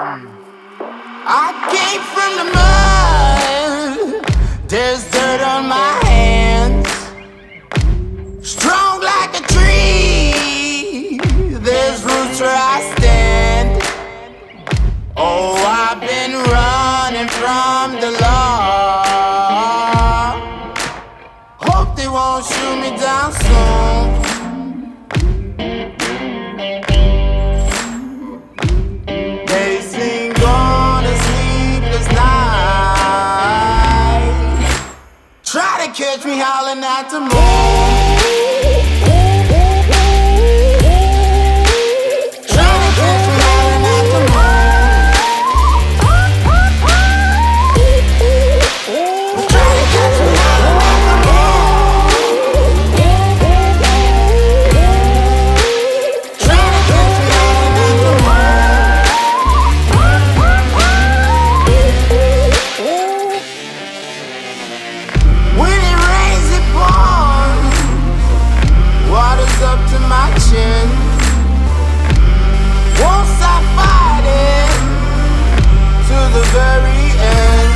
I came from the mud. There's dirt on my hands. Strong like a tree. There's roots where I stand. Oh, I've been running from the law. Hope they won't shoot me down soon. They sing on a sleepless night. Try to catch me howling at the moon. Won't stop fighting to the very end.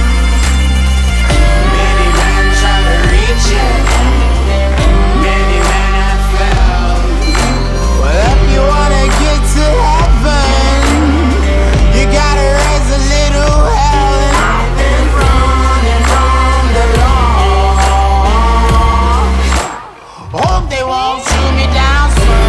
Many men try to reach it, many men have failed. Well, if you wanna get to heaven, you gotta raise a little hell. And I've been running from the law. Hope they won't shoot me down soon.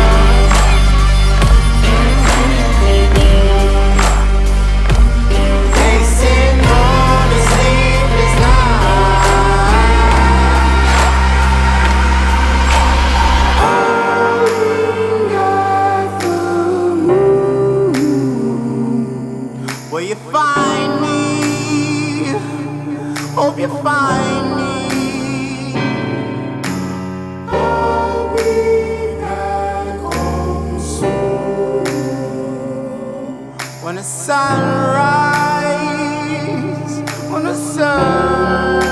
Will you find me? Hope you find me. I'll be back home soon. When the sun rises, when the sun